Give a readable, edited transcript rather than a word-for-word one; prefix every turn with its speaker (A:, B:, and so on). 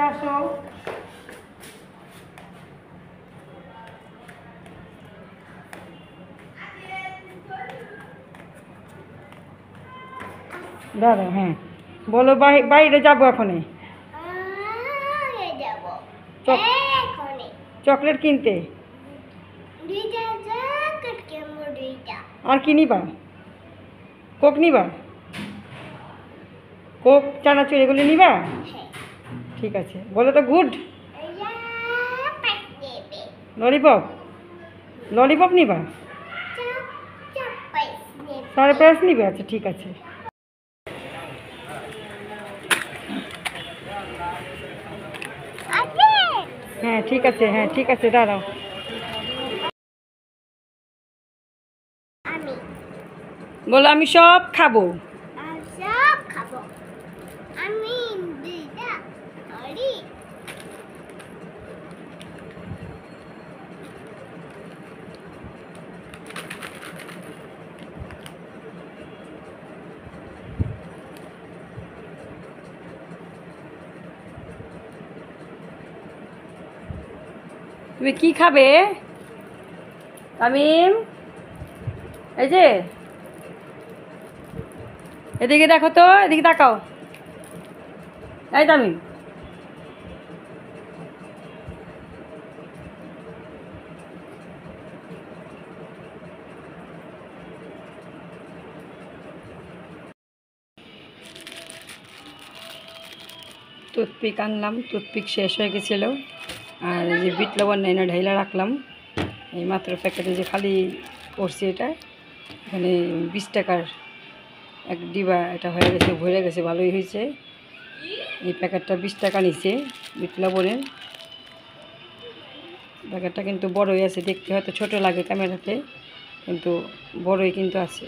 A: আসো। দাঁড়াও, হ্যাঁ বলো। বাইরে যাবো এখনই। চকলেট কিনতে। আর কি নিবা? কোক নিবা? কোক, চানাচুর এগুলো নিবা? ঠিক আছে, বলো তো গুড। ললিপপ, ললিপপ নিবা? সারপ্রাইজ নিবে? আচ্ছা ঠিক আছে। হ্যাঁ ঠিক আছে, হ্যাঁ ঠিক আছে, দাঁড়াও। বলো আমি সব খাবো। তুমি কি খাবে তামিম? এই যে এদিকে দেখো তো, এদিকে তাকাও। এই তামিম, টুথপিক আনলাম, টুথপিক শেষ হয়ে গেছিলো। আর যে বিট লবণ না ঢাইলা রাখলাম, এই মাত্র প্যাকেটে যে খালি করছি এটা, এখানে 20 টাকার এক ডিবা এটা হয়ে গেছে, ভরে গেছে, ভালোই হয়েছে। এই প্যাকেটটা 20 টাকা নিচ্ছে বিট লবণের। প্যাকেটটা কিন্তু বড়ই আছে, দেখতে হয়তো ছোট লাগে ক্যামেরাতে, কিন্তু বড়ই কিন্তু আছে।